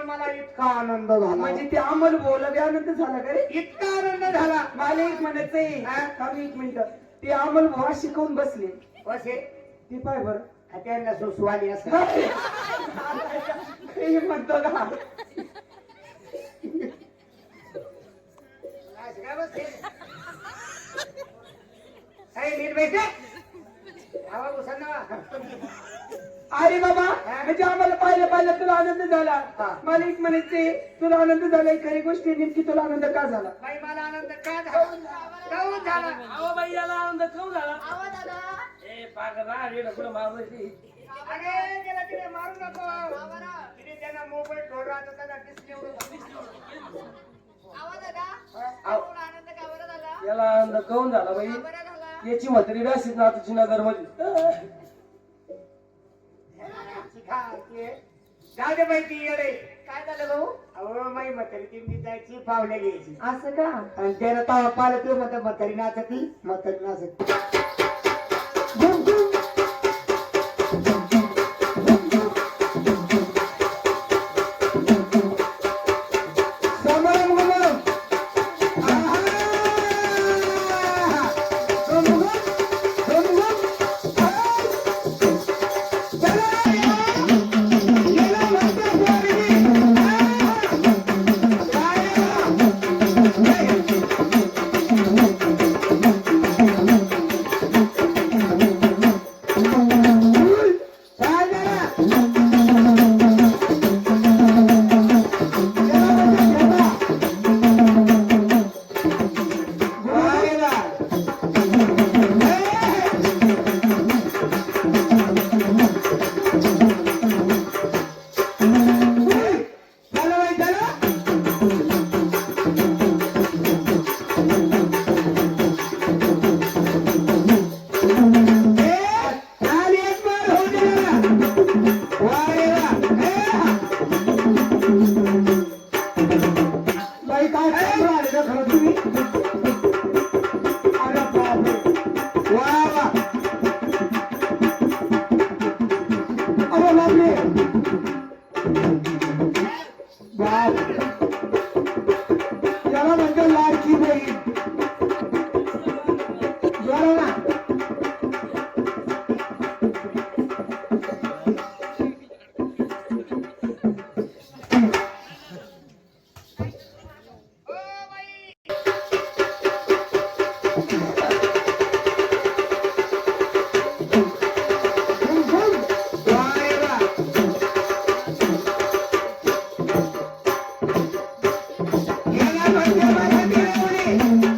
मला इतका आनंद झाला. म्हणजे ते आम्हाला बोलले आनंद झाला का रे? इतका आनंद झाला. मला एक म्हणायचंय. थांब एक मिनिट. ते आम्हाला भावा शिकवून बसले. कसे ती पाय बर त्यांना सुसवाली असं हे म्हणतो का? अरे बाबा म्हणजे आम्हाला पाहिलं तुला आनंद झाला. मला एक म्हणायचे तुला आनंद झाला. खरी गोष्ट नेमकी तुला आनंद का झाला? बाई मला आनंद का झाला? अहो बाई याला आनंद खाऊ झाला. ए पागला रेड कुठं मारली. अरे त्याला तिने मारू नको. तिने त्यांना मोबाईल ठोडला आता त्याला डिस्प्ले याला आनंद खाऊन झाला बाई. याची म्हातारी राशीत ना तुझी नगर मध्ये. जाऊ दे बाई ती येडे. काय झालं भाऊ? अहो माई म्हातारी ती जायची पावल्या घ्यायची. असं का? आणि त्याला तवा पाहिलं ते म्हणतात म्हातारी नाचती म्हातारी नाचती. Yeah.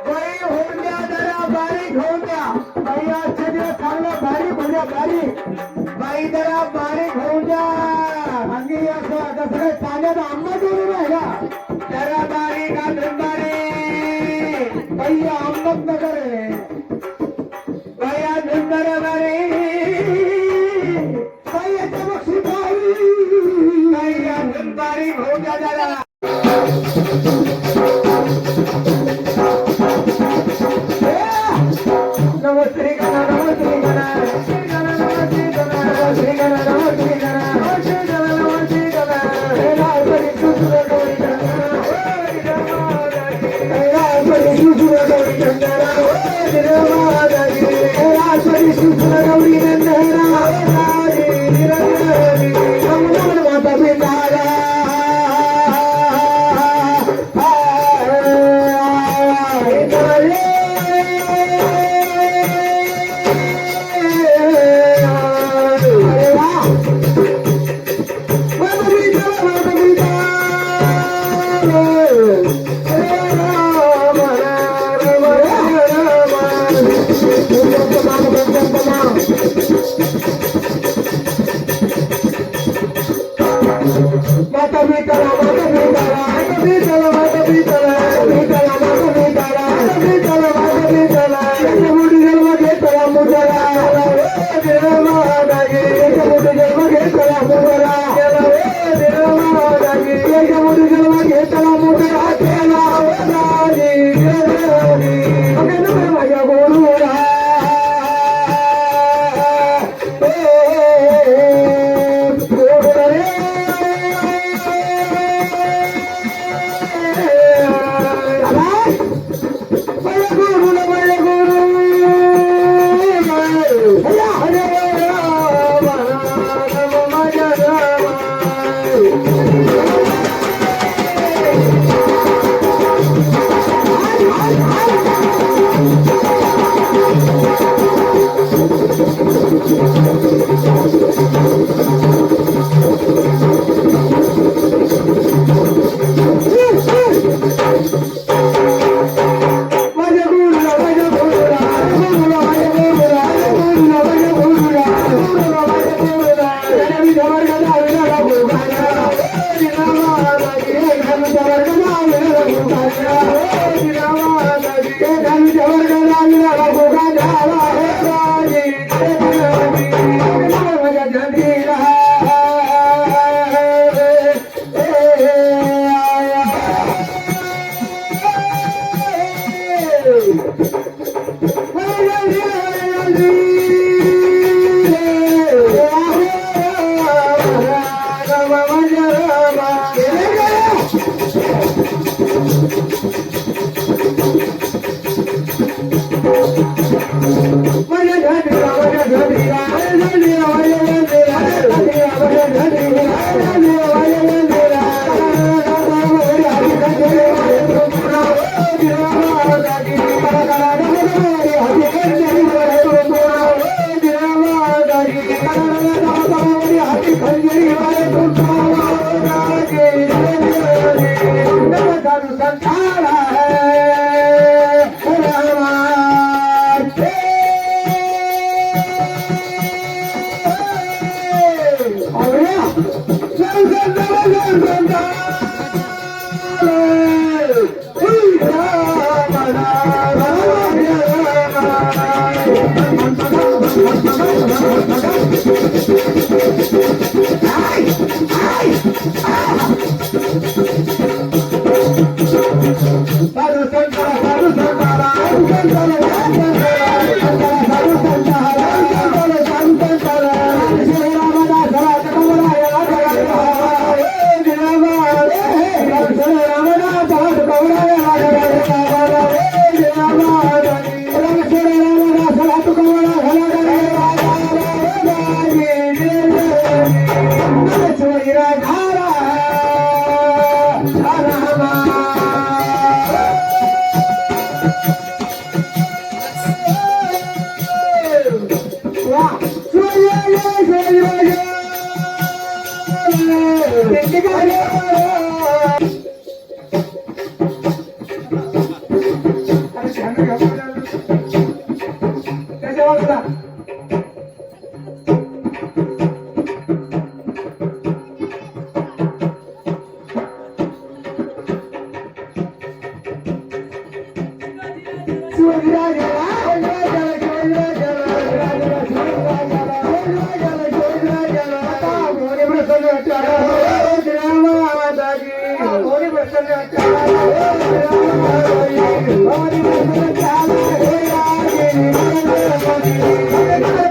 बाई होऊन द्या जरा बारीक होऊन द्या बाई आजचे दिवस चांगलं बारीक होऊन द्या बारीक बाई जरा बारीक होऊन द्या आणि असं जसं काही पाण्यात आंबा जोडून राहिला जरा बारीक अजून बारीक बाई अहमदनगर आहे बाई अजून जरा बारीक बाई याच्या बक्षी बाई अजून बारीक होऊन द्या जरा नमस्ते गणा नमस्ते गणा नमस्ते गणा नमस्ते गणा नमस्ते गणा नमस्ते गणा नमस्ते गणा नमस्ते गणा हे लालपरी सुसुर गौरी गणा हे लालपरी सुसुर गौरी गणा हे लालपरी सुसुर गौरी गणा माता पिता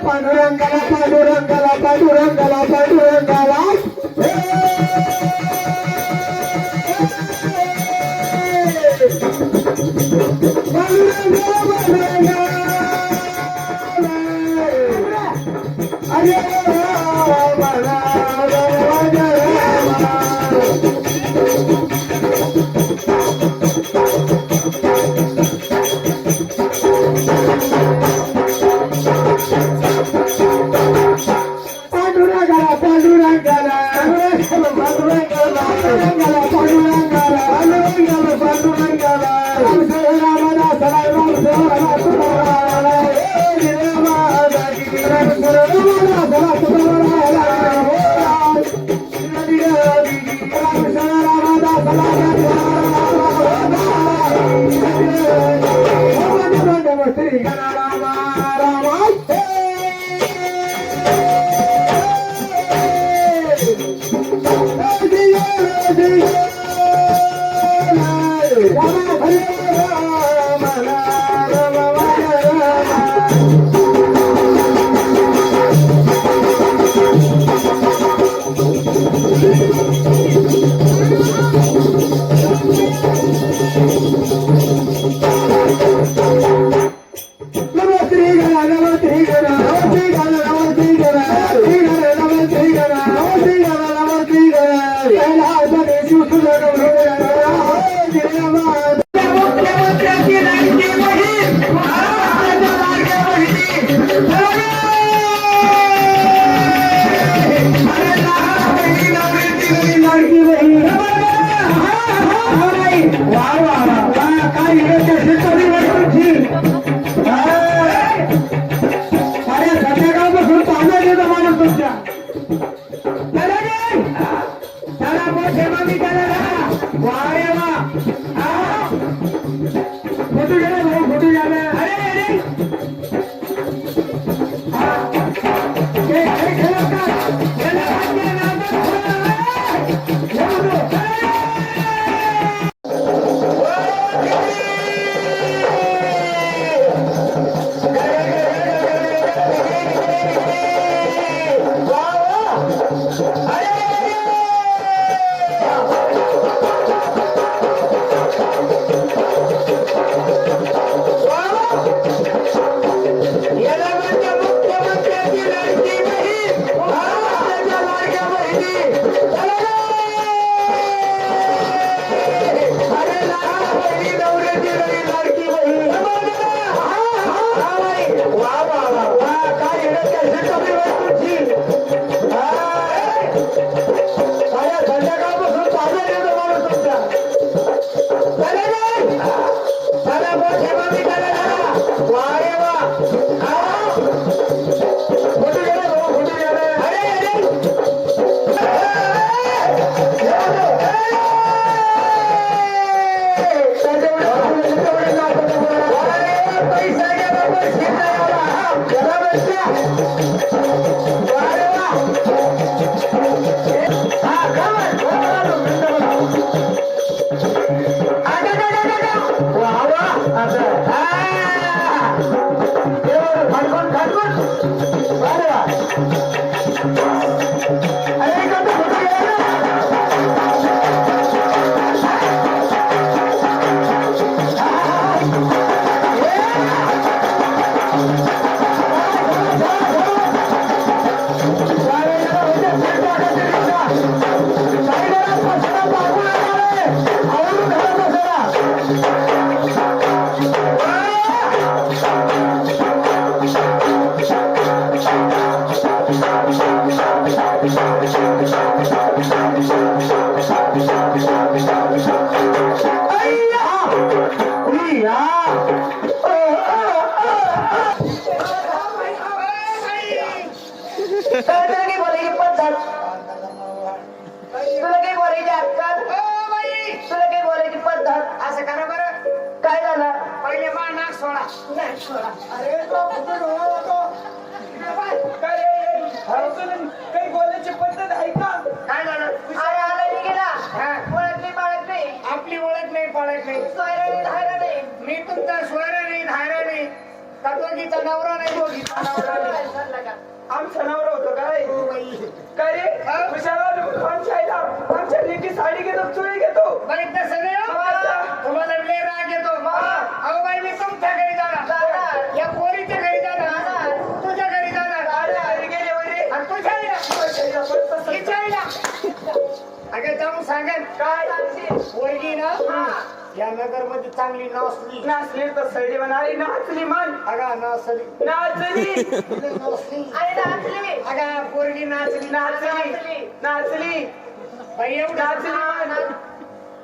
पांडुरंगाला पांडुरंगाला पांडुरंगाला पांडुरंगाला सोडा अरे तो कुठे डोळा होतो काय काही बोलायची पद्धत आहे का? काय झालं अरे आला गेला हा. ओळख नाही पाळत नाही आपली ओळख नाही पाळत नाही सोयरा नाही धायरा नाही मी तुमचा सोयरा नाही धायरा नाही का दोघीचा नवरा नाही दोघीचा नवरा नाही सरला का आमच्या नावावर होतं काय हो बाई. काय रे खुशाला आमच्या आईला आमच्या लेकी साडी घेतो चोळी घेतो बघितलं सगळे तुम्हाला लय राग येतो अहो बाई मी तुमच्या घरी जाणार या पोरीच्या घरी जाणार तुझ्या घरी जाणार घरी गेले वरे आणि तुझ्या आईला हिच्या आईला अगं जाऊन सांगेन काय पोरगी ना या नगर मध्ये चांगली नाचली नाचली तर सैडी म्हणाली नाचली मन अगा नाचली नाचली नाचली अरे नाचली अगा पोरगी नाचली नाचली नाचली बाई एवढं नाचली मन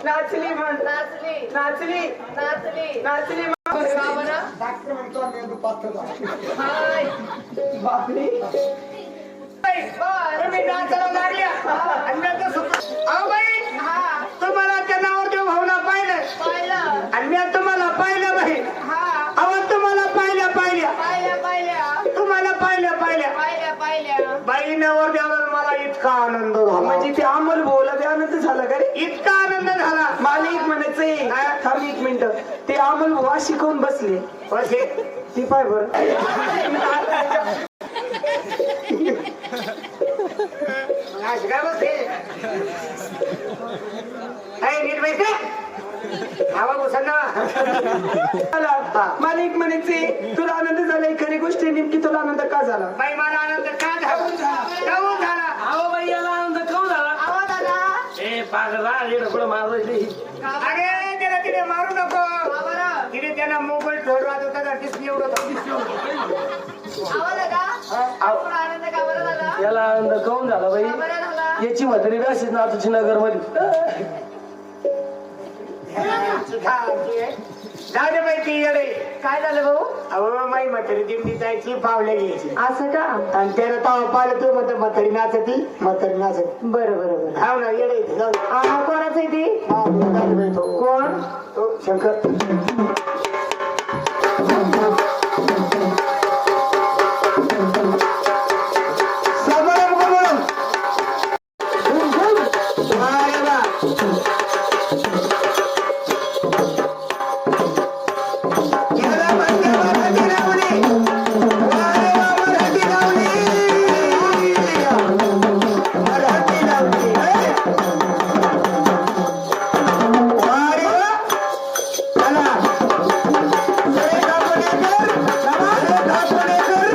नाचली मन नाचली नाचली नाचली नाचली का बरं? डॉक्टर म्हणतो मेंदू पाहतो हाय बापरे तुम्ही नाचायला लागल्या आणि मी आता अहो बाई हा तुम्हाला त्या नावावर भावना पाहिलं पाहिलं आणि मी तुम्हाला पाहिलं बाई हा अहो तुम्हाला पाहिल्या पाहिल्या तुम्हाला पाहिल्या पाहिल्या बाई नवर द्यावर मला इतका आनंद झाला म्हणजे ते अंमल बोला ते आनंद झाला का रे इतका आनंद झाला मला एक म्हणायचंय थांब एक मिनिट ते अंमल बुवा शिकवून बसले बसे ती पाय बर आज काय बसले नीट बैठे आवा घुसना मला एक म्हणायचंय तुला आनंद झालाय खरी गोष्ट नेमकी तुला आनंद का झाला बाई मला आनंद का झाला अहो बाई याला आनंद काऊन झाला आवाज आला ए पागला पुढे मारली अरे त्याला तिने मारू नको का बरं? तिने त्यांना मोबाईल ठेवला होता किसली एवढं आवाज आला थोडा आनंद का बरं झाला याला आनंद काऊन झाला बाई का बरं झाला याची म्हातारी अशीच ना तुझी नगर मध्ये जाऊ दे बाई ती येडे काय झालं भाऊ अहो माई म्हातारी दिंडी जायची पावले घ्यायची असं का आणि त्याला ताव पाहिलं तू म्हणतो म्हातारी नाचती म्हातारी नाचती बरं बरं बरं हाव ना येडे इथे जाऊ दे. कोणाचं आहे ती हा, जाऊ दे बाई तो. कोण तो शंकर समारंभ करून अरे वा. याला म्हणते मराठी लावणी. अरे वा, मराठी लावणी. मराठी लावणी. अरे वा. चला. सुरेख कापणेकर. सुरेख कापणेकर.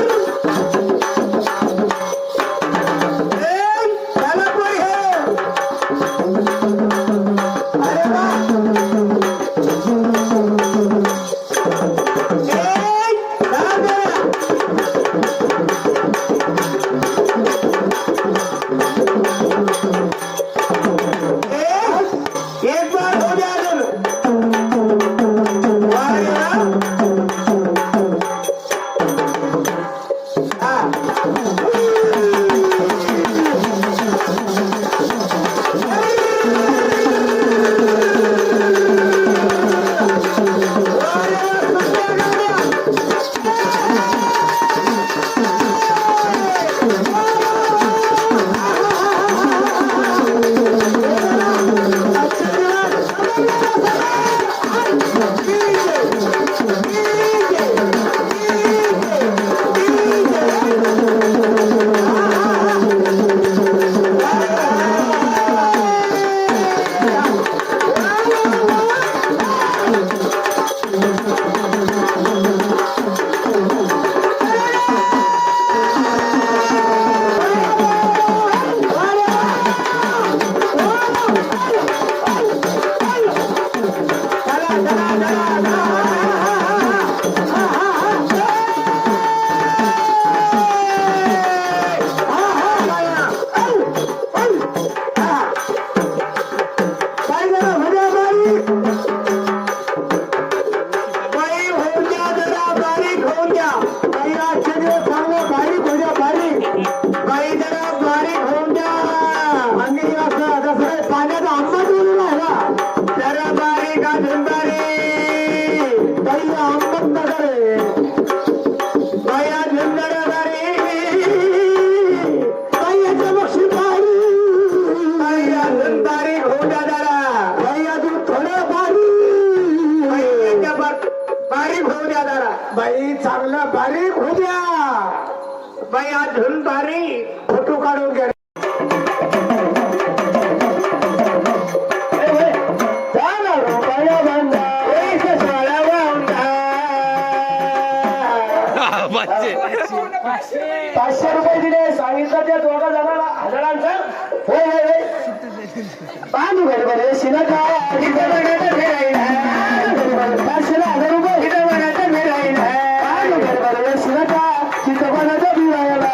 चला पुढे. अरे वा. एक बार हो गया अजून. अरे वा. हा. काय झालं म्हणजे बाई होऊन द्या जरा बारीक होऊन द्या बाई आजचे दिवस चांगलं बारीक होऊ द्या बारीक बाई जरा बारीक होऊन द्या आणि असं जसं पाण्याचा आंबट बोलून आहे ना जरा बारीक अजून बारीक बाई आंबट नका बाई चांगला बारीक होऊ द्या. बाई अजून बारीक फोटो काढून घ्या. चला रुपया बंदा, एक सोळा बंदा. 500 रुपये दिले सांगितलं त्या दोघा जणाला हजारांचं. होय होय होय. बांधू गडबड शिनका फिरायला 5,000 रुपये हिरवण्याचं फिरायला. बांधू गडबड शिनका चित्रपटाचं फिरायला.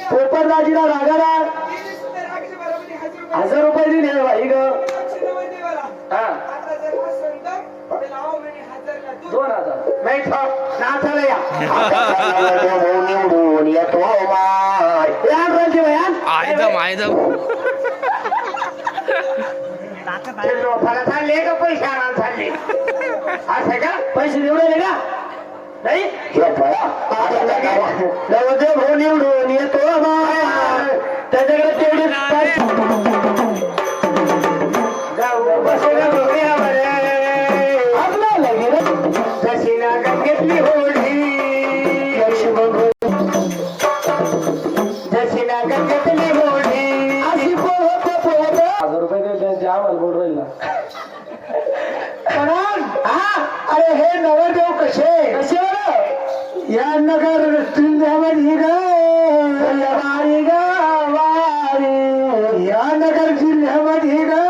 पोपटराजीला रागाला 1,000 रुपये दिले बाई ग. हा 2,000 नाही नाचायला या. निवडून येतो माय. या राजी बयान. लोकाला चालले का पैसे आणायला चालले असं का? पैसे निवडले का नाही? नवदेव हो निवडून येतो माय. त्याच्याकडे तेवढे बसेला बघूया बरे. आपला लगेच जशी नागत घेतली होळी. जशी नागत घेतली होळी. अशी पोहत पोहत 1,000 रुपये दिले त्यांचे आम्हाला बोल राहील ना. अरे हे नवरदेव कसे या नगर जिल्ह्यामध्ये वारी ग वारी. या नगर जिल्ह्यामध्ये ग